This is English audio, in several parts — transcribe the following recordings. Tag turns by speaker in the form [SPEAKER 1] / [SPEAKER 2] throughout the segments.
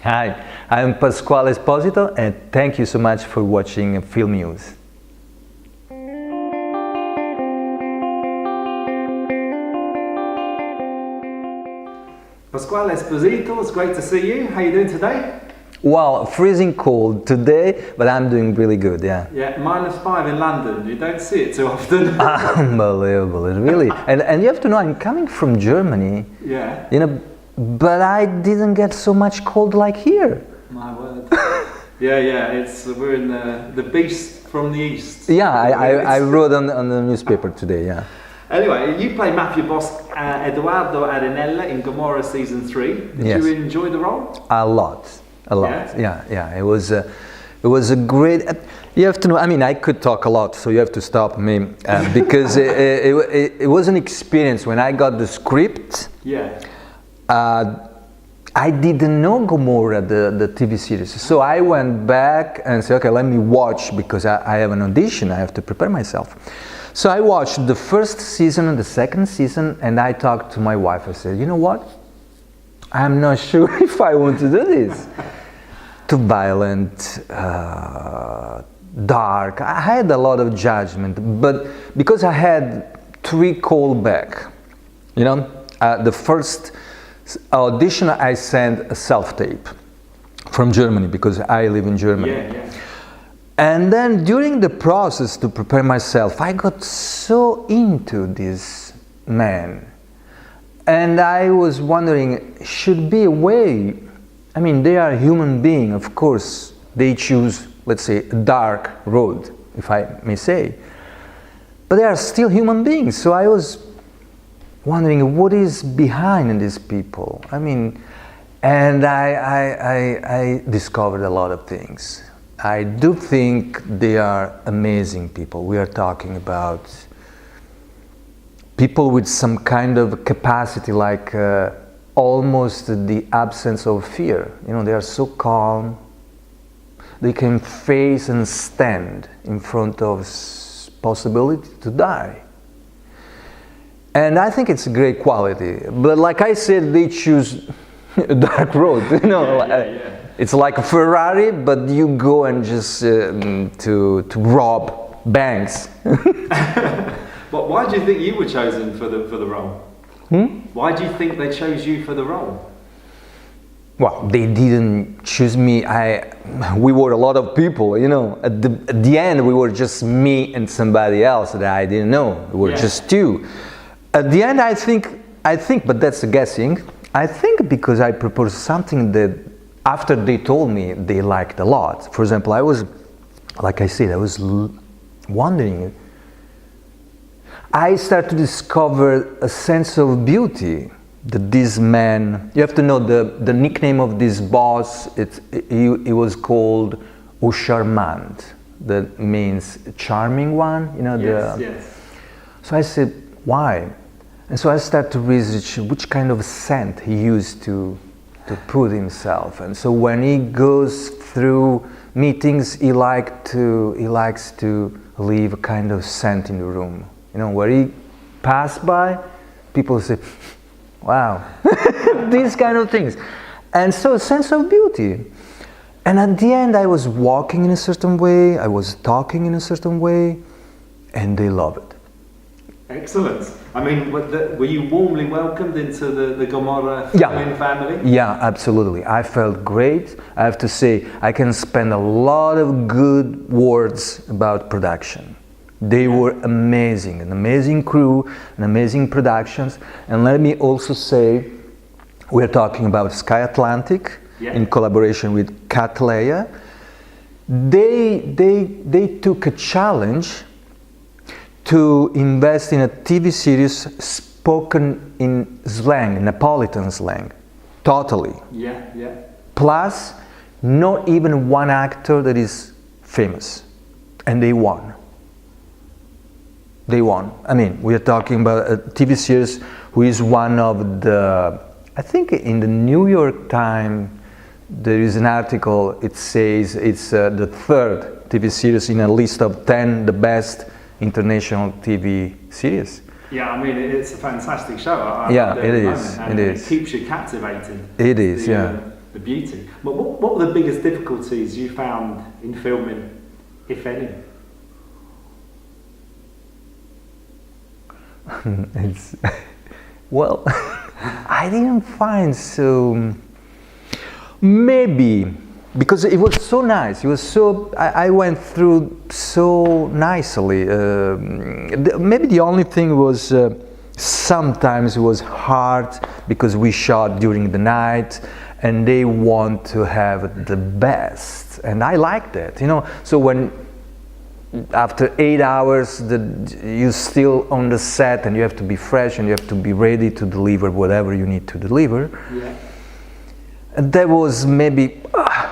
[SPEAKER 1] Hi, I'm Pasquale Esposito and thank you so much for watching Film News.
[SPEAKER 2] Pasquale Esposito, it's great to see you. How are you doing today?
[SPEAKER 1] Well, freezing cold today, but I'm doing really good, yeah.
[SPEAKER 2] Yeah, -5 in London. You don't see it too often.
[SPEAKER 1] Unbelievable, really. And you have to know, I'm coming from Germany.
[SPEAKER 2] Yeah.
[SPEAKER 1] You know, but I didn't get so much cold like here.
[SPEAKER 2] My word. Yeah. We're in the beast from the east.
[SPEAKER 1] Yeah, I wrote on the newspaper today, yeah.
[SPEAKER 2] Anyway, you play mafia boss Eduardo Arenella in Gomorrah season 3. Did
[SPEAKER 1] Yes.
[SPEAKER 2] you enjoy the role?
[SPEAKER 1] A lot.
[SPEAKER 2] Yeah?
[SPEAKER 1] Yeah. It was a great. You have to know. I mean, I could talk a lot, so you have to stop me because it was an experience when I got the script.
[SPEAKER 2] Yeah.
[SPEAKER 1] I didn't know Gomorrah, the TV series, so I went back and said, okay, let me watch because I have an audition. I have to prepare myself. So I watched the first season and the second season, and I talked to my wife. I said, you know what? I'm not sure if I want to do this. Too violent, dark. I had a lot of judgment, but because I had 3 callbacks, you know, the first audition I sent a self-tape from Germany because I live in Germany.
[SPEAKER 2] Yeah.
[SPEAKER 1] And then during the process to prepare myself, I got so into this man. And I was wondering, should be a way, I mean, they are human beings, of course, they choose, let's say, a dark road, if I may say. But they are still human beings, so I was wondering what is behind these people. I mean, and I discovered a lot of things. I do think they are amazing people. We are talking about people with some kind of capacity, like almost the absence of fear. You know, they are so calm. They can face and stand in front of possibility to die. And I think it's a great quality. But like I said, they choose a dark road. You know,
[SPEAKER 2] Yeah.
[SPEAKER 1] It's like a Ferrari, but you go and just to rob banks.
[SPEAKER 2] But why do you think you were chosen for the role? Why do you think they chose you for the role?
[SPEAKER 1] Well, they didn't choose me. We were a lot of people, you know. At the end, we were just me and somebody else that I didn't know. We were just 2. At the end, I think, but that's a guessing. I think because I proposed something that after they told me they liked a lot. For example, I was, like I said, I was wondering. I started to discover a sense of beauty that this man, you have to know the nickname of this boss, he was called Au Charmant, that means charming one, you know.
[SPEAKER 2] Yes.
[SPEAKER 1] So I said, why? And so I started to research which kind of scent he used to put himself. And so when he goes through meetings, he likes to leave a kind of scent in the room. You know, where he passed by, people say, wow, these kind of things. And so a sense of beauty. And at the end, I was walking in a certain way, I was talking in a certain way, and they love it.
[SPEAKER 2] Excellent. I mean, were you warmly welcomed into the Gomorrah filming family?
[SPEAKER 1] Yeah, absolutely. I felt great. I have to say, I can spend a lot of good words about production. They were amazing, an amazing crew, an amazing productions. And let me also say, we're talking about Sky Atlantic in collaboration with Cattleya. They took a challenge to invest in a TV series spoken in slang, Neapolitan slang, totally.
[SPEAKER 2] Yeah.
[SPEAKER 1] Plus, not even one actor that is famous, and they won. I mean, we are talking about a TV series who is one of the, I think in the New York Times, there is an article, it says it's the 3rd TV series in a list of 10 the best international TV series.
[SPEAKER 2] Yeah, I mean, it's a fantastic show.
[SPEAKER 1] Yeah, it is.
[SPEAKER 2] It keeps you captivated.
[SPEAKER 1] It is, yeah.
[SPEAKER 2] the beauty. But what were the biggest difficulties you found in filming, if any?
[SPEAKER 1] It's well, I didn't find so. Maybe because it was so nice. It was so. I went through so nicely. Maybe the only thing was sometimes it was hard because we shot during the night, and they want to have the best, and I like that. You know, so when. After 8 hours, you're still on the set, and you have to be fresh, and you have to be ready to deliver whatever you need to deliver.
[SPEAKER 2] Yeah.
[SPEAKER 1] And that was maybe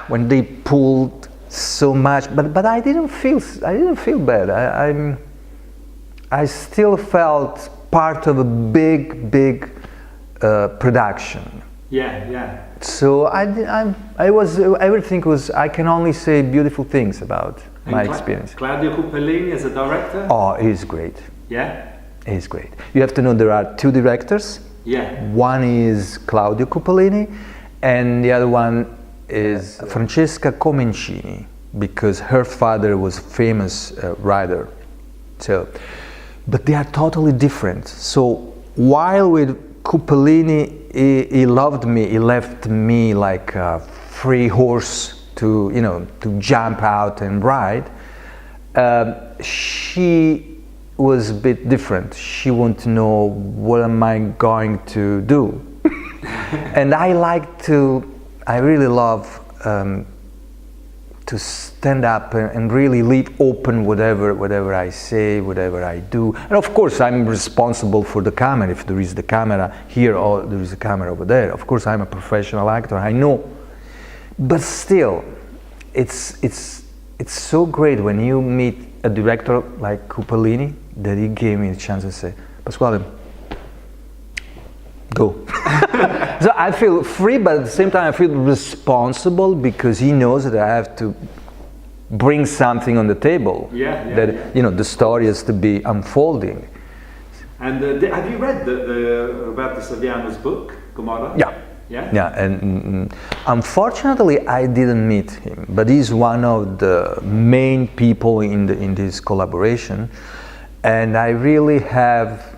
[SPEAKER 1] when they pulled so much, but I didn't feel bad. I still felt part of a big production.
[SPEAKER 2] Yeah, yeah.
[SPEAKER 1] So everything was. I can only say beautiful things about my experience.
[SPEAKER 2] Claudio Cupellini as a director?
[SPEAKER 1] Oh, he's great.
[SPEAKER 2] Yeah?
[SPEAKER 1] He's great. You have to know there are two directors.
[SPEAKER 2] Yeah.
[SPEAKER 1] One is Claudio Cupellini, and the other one is Francesca Comencini, because her father was a famous writer. So, but they are totally different. So while with Cupellini, he loved me. He left me like a free horse to jump out and ride. She was a bit different. She wanted to know what am I going to do, and I really love to stand up and really leave open whatever I say, whatever I do. And of course, I'm responsible for the camera. If there is the camera here or there is a camera over there, of course, I'm a professional actor. I know. But still, it's so great when you meet a director like Cupellini that he gave me a chance to say, Pasquale, go. So I feel free, but at the same time I feel responsible because he knows that I have to bring something on the table. That the story has to be unfolding.
[SPEAKER 2] And have you read Roberto Saviano's book, Gomorrah?
[SPEAKER 1] Yeah.
[SPEAKER 2] Yeah?
[SPEAKER 1] Yeah, and unfortunately I didn't meet him, but he's one of the main people in this collaboration, and I really have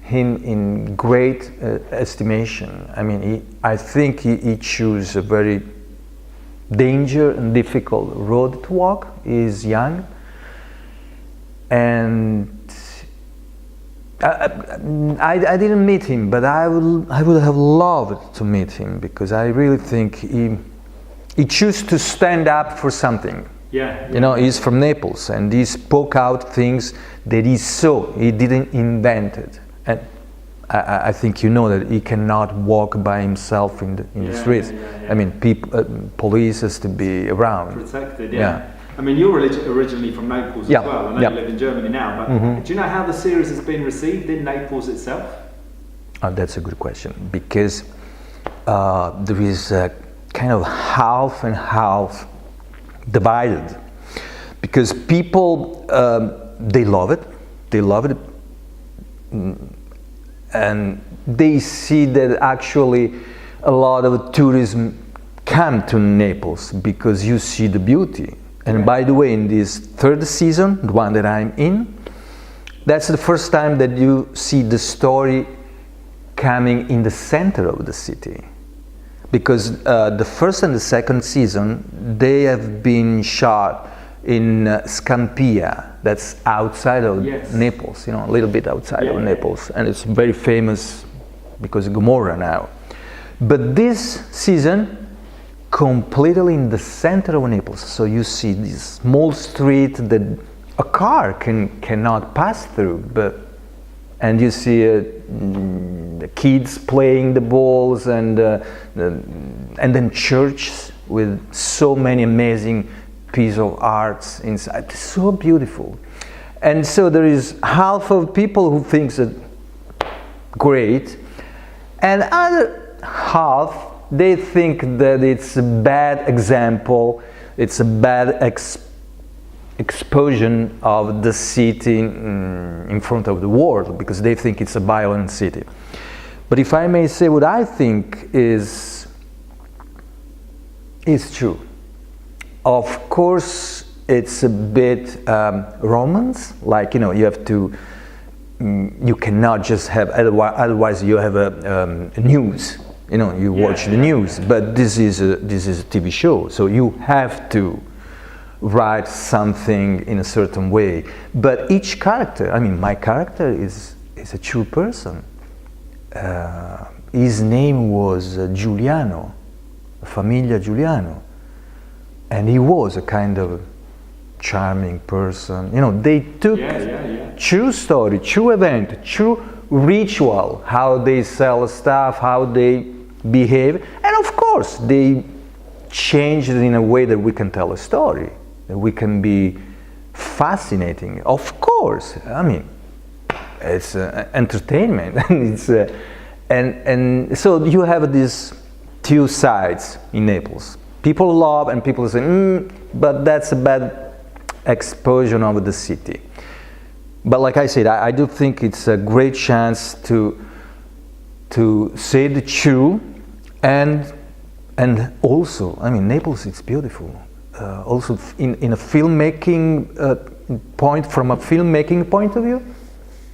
[SPEAKER 1] him in great estimation. I mean, I think he chose a very dangerous and difficult road to walk. He's young, and I didn't meet him, but I would have loved to meet him because I really think he chose to stand up for something.
[SPEAKER 2] Yeah.
[SPEAKER 1] You know, he's from Naples, and he spoke out things that he saw. He didn't invent it, and I think you know that he cannot walk by himself in the streets. I mean, police has to be around,
[SPEAKER 2] protected. Yeah. I mean, you're originally from Naples as well. I know you live in Germany now, but do you know how the series has been received in Naples itself?
[SPEAKER 1] That's a good question, because there is a kind of half and half divided. Because people, they love it, and they see that actually a lot of tourism come to Naples because you see the beauty. And by the way, in this third season, the one that I'm in, that's the first time that you see the story coming in the center of the city. Because the first and the second season, they have been shot in Scampia, that's outside of Naples, a little bit outside of Naples. And it's very famous because of Gomorrah now. But this season, completely in the center of Naples. So you see this small street that a car cannot pass through, and you see the kids playing the balls, and then churches with so many amazing pieces of arts inside. It's so beautiful. And so there is half of people who thinks that great, and other half they think that it's a bad example, it's a bad exposure of the city in front of the world, because they think it's a violent city. But if I may say what I think is It's true. Of course, it's a bit romance, like, you know, you have to, you cannot just have, otherwise you have a news, you know, you watch the news, but this is a TV show, so you have to write something in a certain way. But each character, I mean, my character is a true person. His name was Giuliano, Famiglia Giuliano, and he was a kind of charming person. You know, they took true story, true event, true ritual, how they sell stuff, how they behave, and of course they changed it in a way that we can tell a story, that we can be fascinating. Of course, I mean, it's entertainment, and so you have these two sides in Naples. People love and people say, but that's a bad exposure of the city. But like I said, I do think it's a great chance to say the truth, and also, I mean, Naples is beautiful. Also, in a filmmaking from a filmmaking point of view,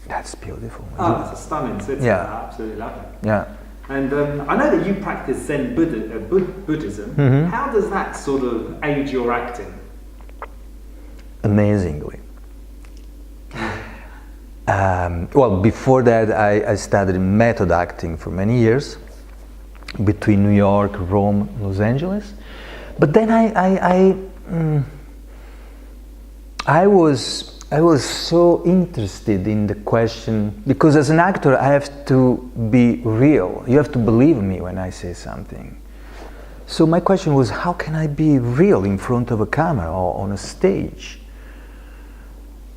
[SPEAKER 1] that's beautiful.
[SPEAKER 2] Oh, it's a stunning city.
[SPEAKER 1] Yeah.
[SPEAKER 2] I absolutely love it.
[SPEAKER 1] Yeah.
[SPEAKER 2] And I know that you practice Zen Buddhism.
[SPEAKER 1] Mm-hmm.
[SPEAKER 2] How does that sort of aid your acting?
[SPEAKER 1] Amazingly. Well, before that, I studied method acting for many years between New York, Rome, Los Angeles. But then I was so interested in the question, because as an actor I have to be real. You have to believe me when I say something. So my question was, how can I be real in front of a camera or on a stage?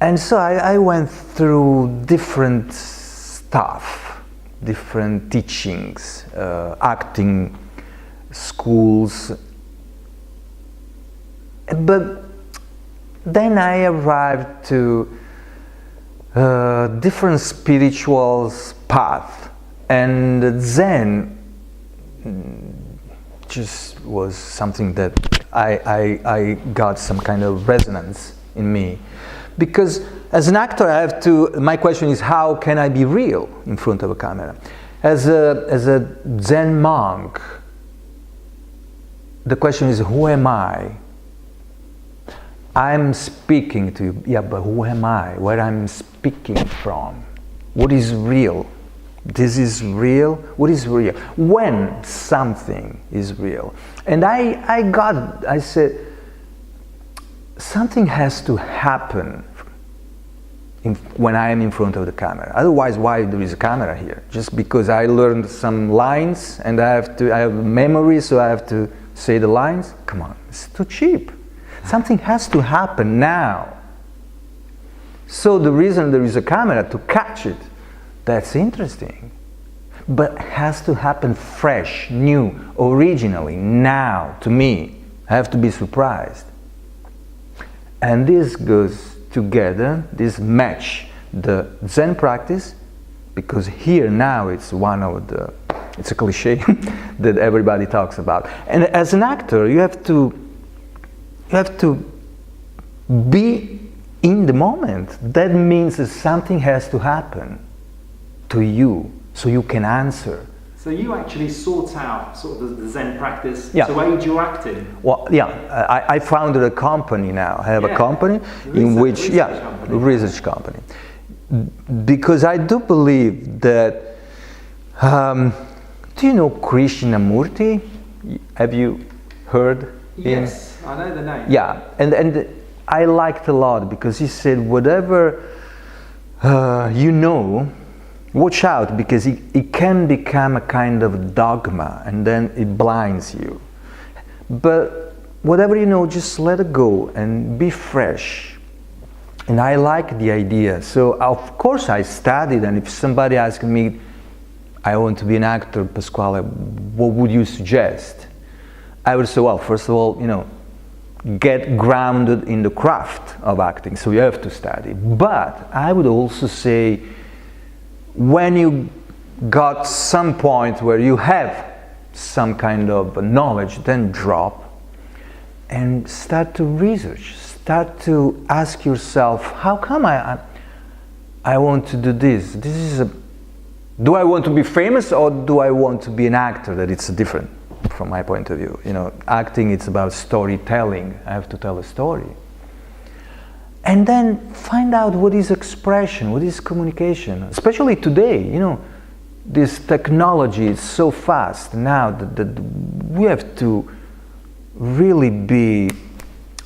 [SPEAKER 1] And so I went through different stuff, different teachings, acting schools. But then I arrived to different spiritual path, and Zen just was something that I got some kind of resonance in me. Because as an actor, I have to, my question is, how can I be real in front of a camera? As a Zen monk, the question is, who am I? I'm speaking to you, yeah, but who am I? Where I'm speaking from? What is real? This is real? What is real? When something is real? And I said, something has to happen when I am in front of the camera. Otherwise, why there is a camera here? Just because I learned some lines and I have memory, so I have to say the lines? Come on, it's too cheap. Something has to happen now. So the reason there is a camera, to catch it, that's interesting. But it has to happen fresh, new, originally, now, to me. I have to be surprised. And this goes together, this match the Zen practice, because here now it's one of the, it's a cliche that everybody talks about. And as an actor, you have to be in the moment. That means that something has to happen to you so you can answer.
[SPEAKER 2] So you actually sought out sort of the Zen practice
[SPEAKER 1] Yeah.
[SPEAKER 2] to aid your acting?
[SPEAKER 1] Well, yeah, I founded a company now. I have a company in which, research company. Because I do believe that, do you know Krishnamurti? Have you heard him?
[SPEAKER 2] Yes, I know the name.
[SPEAKER 1] Yeah, and I liked a lot because he said, whatever you know, watch out, because it can become a kind of dogma and then it blinds you. But whatever you know, just let it go and be fresh. And I like the idea. So of course I studied, and if somebody asked me, I want to be an actor, Pasquale, what would you suggest? I would say, well, first of all, you know, get grounded in the craft of acting, so you have to study. But I would also say, when you got some point where you have some kind of knowledge, then drop and start to research, start to ask yourself, how come I want to do this? Do I want to be famous, or do I want to be an actor? That it's different from my point of view. You know, acting, it's about storytelling. I have to tell a story. And then find out what is expression, what is communication, especially today. You know, this technology is so fast now that we have to really be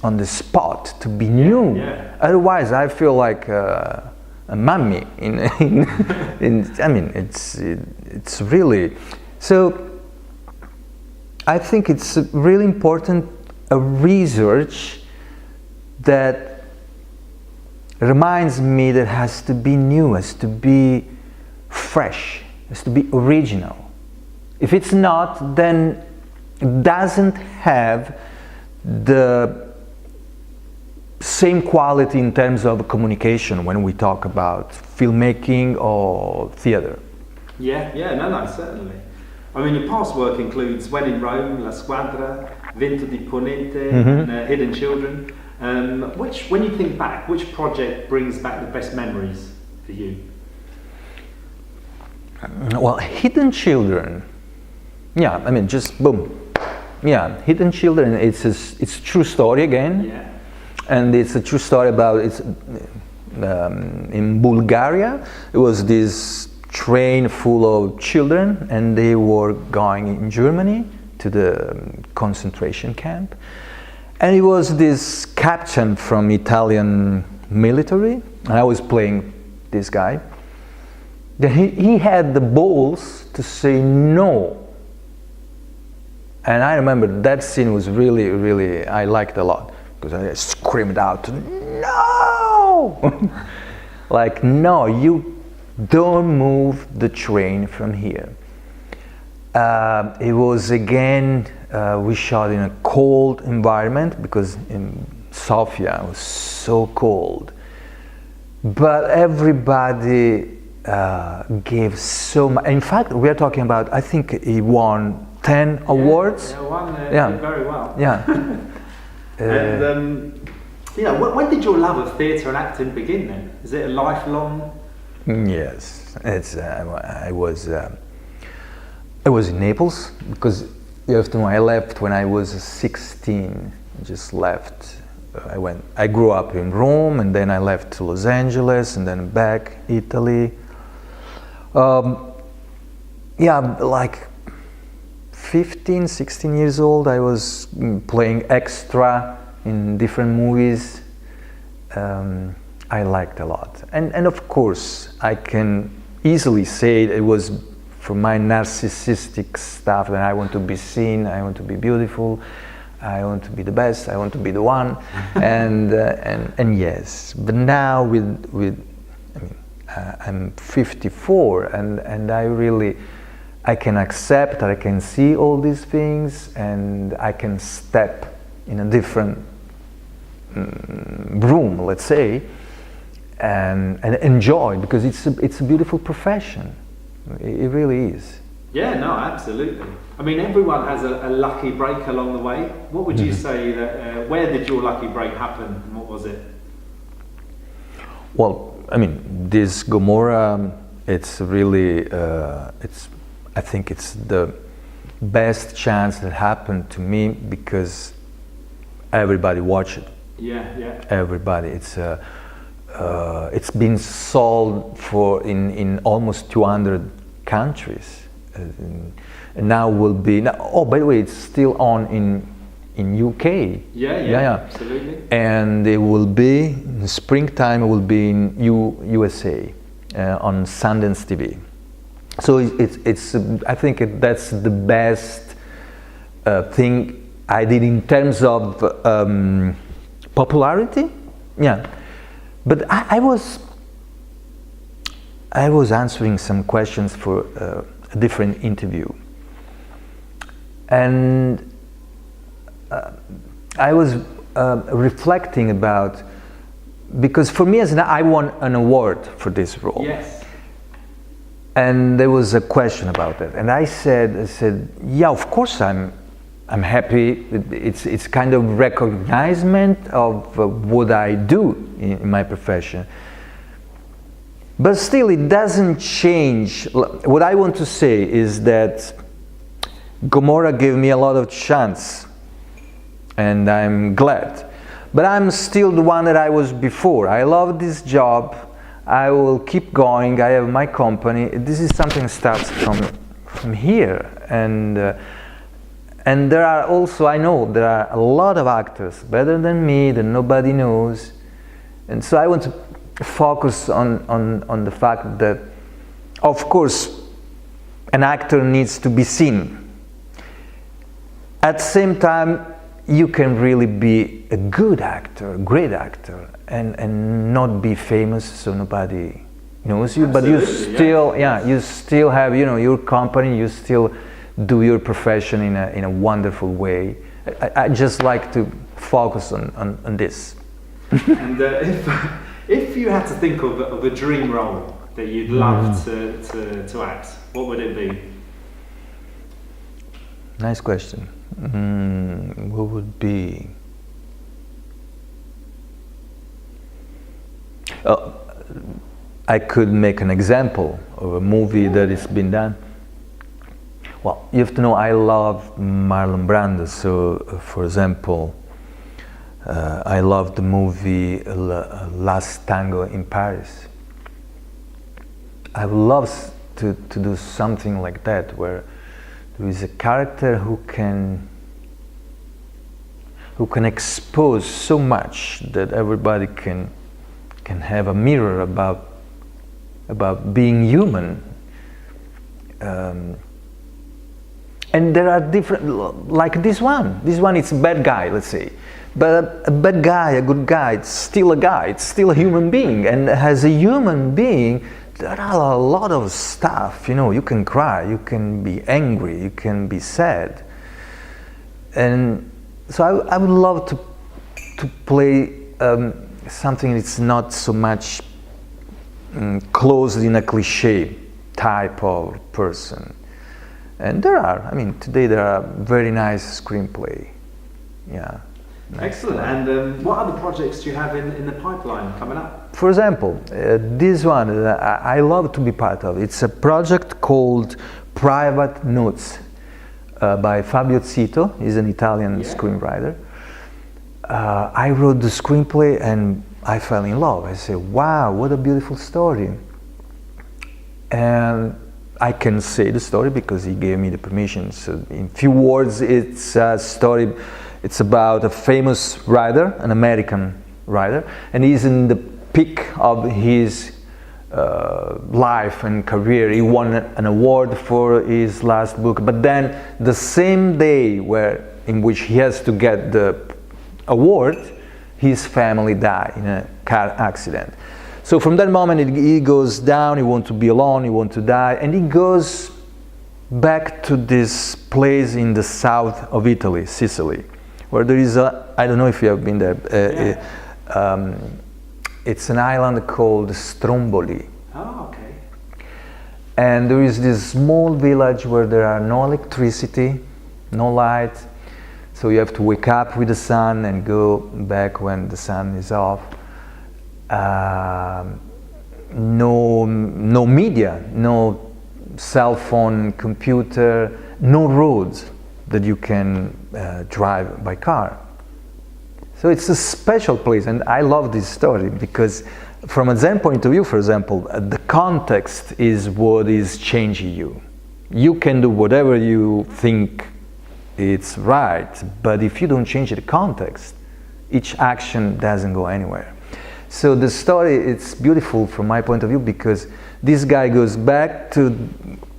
[SPEAKER 1] on the spot to be new.
[SPEAKER 2] Yeah.
[SPEAKER 1] Otherwise, I feel like a mummy. I mean, it's really so. I think it's really important a research that reminds me that has to be new, has to be fresh, has to be original. If it's not, then it doesn't have the same quality in terms of communication when we talk about filmmaking or theater.
[SPEAKER 2] Yeah, no, certainly. I mean, your past work includes When in Rome, La Squadra, Vento di Ponente, and Hidden Children. When you think back, which project brings back the best memories for you?
[SPEAKER 1] Well, Hidden Children, yeah, I mean, just boom. Yeah, Hidden Children, it's a true story again.
[SPEAKER 2] Yeah.
[SPEAKER 1] And it's a true story about, in Bulgaria, it was this train full of children, and they were going in Germany to the concentration camp. And it was this captain from Italian military, and I was playing this guy. He had the balls to say no. And I remember that scene was really, really, I liked a lot, because I screamed out, no! Like, no, you don't move the train from here. It was again, we shot in a cold environment, because in Sofia it was so cold. But everybody gave so much. In fact, we are talking about, I think he won 10 awards.
[SPEAKER 2] Yeah, won
[SPEAKER 1] yeah.
[SPEAKER 2] Very well.
[SPEAKER 1] Yeah.
[SPEAKER 2] And you know, when did your love of theatre and acting begin then? Is it a lifelong?
[SPEAKER 1] Yes, it's. I was in Naples, because you have to know I left when I was 16. Just left. I grew up in Rome, and then I left to Los Angeles, and then back Italy. Yeah, like 15, 16 years old, I was playing extra in different movies. I liked a lot. And of course, I can easily say it was from my narcissistic stuff that I want to be seen, I want to be beautiful, I want to be the best, I want to be the one. and yes, but now I'm 54, and I can accept, I can see all these things, and I can step in a different room, let's say, and enjoy, because it's a beautiful profession. It really is.
[SPEAKER 2] Yeah, no, absolutely. I mean, everyone has a lucky break along the way. What would you say that? Where did your lucky break happen, and what was it?
[SPEAKER 1] Well, I mean, this Gomorrah, it's really, I think it's the best chance that happened to me, because everybody watched it.
[SPEAKER 2] Yeah.
[SPEAKER 1] Everybody. It's been sold in almost 200 countries, and now will be. Oh, by the way, it's still on in UK.
[SPEAKER 2] Yeah, absolutely.
[SPEAKER 1] And it will be in springtime. It will be in USA on Sundance TV. So it's I think that's the best thing I did in terms of popularity. Yeah. But I was answering some questions for a different interview, and I was reflecting about, because for me I won an award for this role.
[SPEAKER 2] Yes.
[SPEAKER 1] And there was a question about that, and I said, yeah, of course I'm I'm happy. It's kind of recognition of what I do in my profession. But still, it doesn't change. What I want to say is that Gomorrah gave me a lot of chance, and I'm glad. But I'm still the one that I was before. I love this job. I will keep going. I have my company. This is something that starts from here. And there are also, I know, there are a lot of actors better than me that nobody knows. And so I want to focus on the fact that, of course, an actor needs to be seen. At the same time, you can really be a good actor, a great actor, and not be famous so nobody knows you.
[SPEAKER 2] Absolutely,
[SPEAKER 1] but you still, you still have, your company. You still do your profession in a wonderful way. I just like to focus on this.
[SPEAKER 2] And if you had to think of a dream role that you'd love to act, what would it be?
[SPEAKER 1] Nice question. What would be? I could make an example of a movie that has been done. Well, you have to know I love Marlon Brando. So, for example, I love the movie Last Tango in Paris. I would love to do something like that, where there is a character who can expose so much that everybody can have a mirror about being human. And there are different, like this one. This one is a bad guy, let's say. But a bad guy, a good guy, it's still a guy. It's still a human being. And as a human being, there are a lot of stuff. You can cry, you can be angry, you can be sad. And so I would love to play something that's not so much closed in a cliche type of person. And today there are very nice screenplay. Yeah.
[SPEAKER 2] Excellent. And what other projects do you have in the pipeline coming up?
[SPEAKER 1] For example, this one I love to be part of. It's a project called Private Notes by Fabio Zito. He's an Italian screenwriter. I wrote the screenplay and I fell in love. I said, wow, what a beautiful story. And I can say the story because he gave me the permission. So in few words, it's a story. It's about a famous writer, an American writer, and he's in the peak of his life and career. He won an award for his last book, but then the same day in which he has to get the award, his family died in a car accident. So from that moment he goes down, he wants to be alone, he wants to die, and he goes back to this place in the south of Italy, Sicily, where there is I don't know if you have been there, it's an island called Stromboli.
[SPEAKER 2] Oh, okay.
[SPEAKER 1] And there is this small village where there are no electricity, no light, so you have to wake up with the sun and go back when the sun is off. No media, no cell phone, computer, no roads that you can drive by car. So it's a special place, and I love this story because from a Zen point of view, for example, the context is what is changing you. You can do whatever you think it's right, but if you don't change the context, each action doesn't go anywhere. So the story, it's beautiful from my point of view because this guy goes back to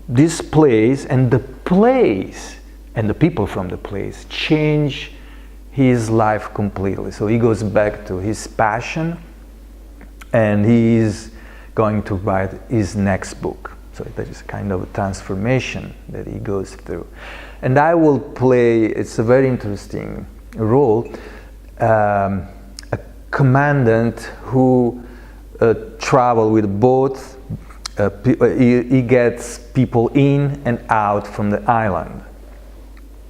[SPEAKER 1] this place, and the place and the people from the place change his life completely. So he goes back to his passion, and he is going to write his next book. So that is kind of a transformation that he goes through. And I will play, it's a very interesting role, a commandant who travel with boat. He gets people in and out from the island.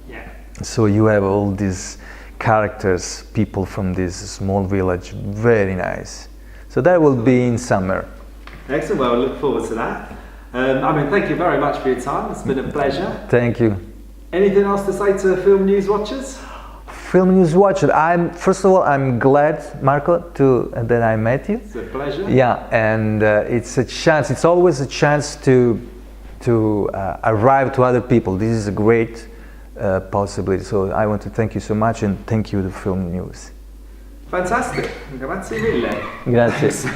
[SPEAKER 2] Yeah.
[SPEAKER 1] So you have all these characters, people from this small village, very nice. So that will be in summer.
[SPEAKER 2] Excellent, well, I look forward to that. Thank you very much for your time, it's been a pleasure.
[SPEAKER 1] Thank you.
[SPEAKER 2] Anything else to say to Film News watchers?
[SPEAKER 1] Film News watchers, first of all, I'm glad, Marco, that I met you.
[SPEAKER 2] It's a pleasure.
[SPEAKER 1] Yeah, and it's a chance, it's always a chance to arrive to other people. This is a great possibility. So I want to thank you so much, and thank you to Film News.
[SPEAKER 2] Fantastic, grazie mille.
[SPEAKER 1] Grazie.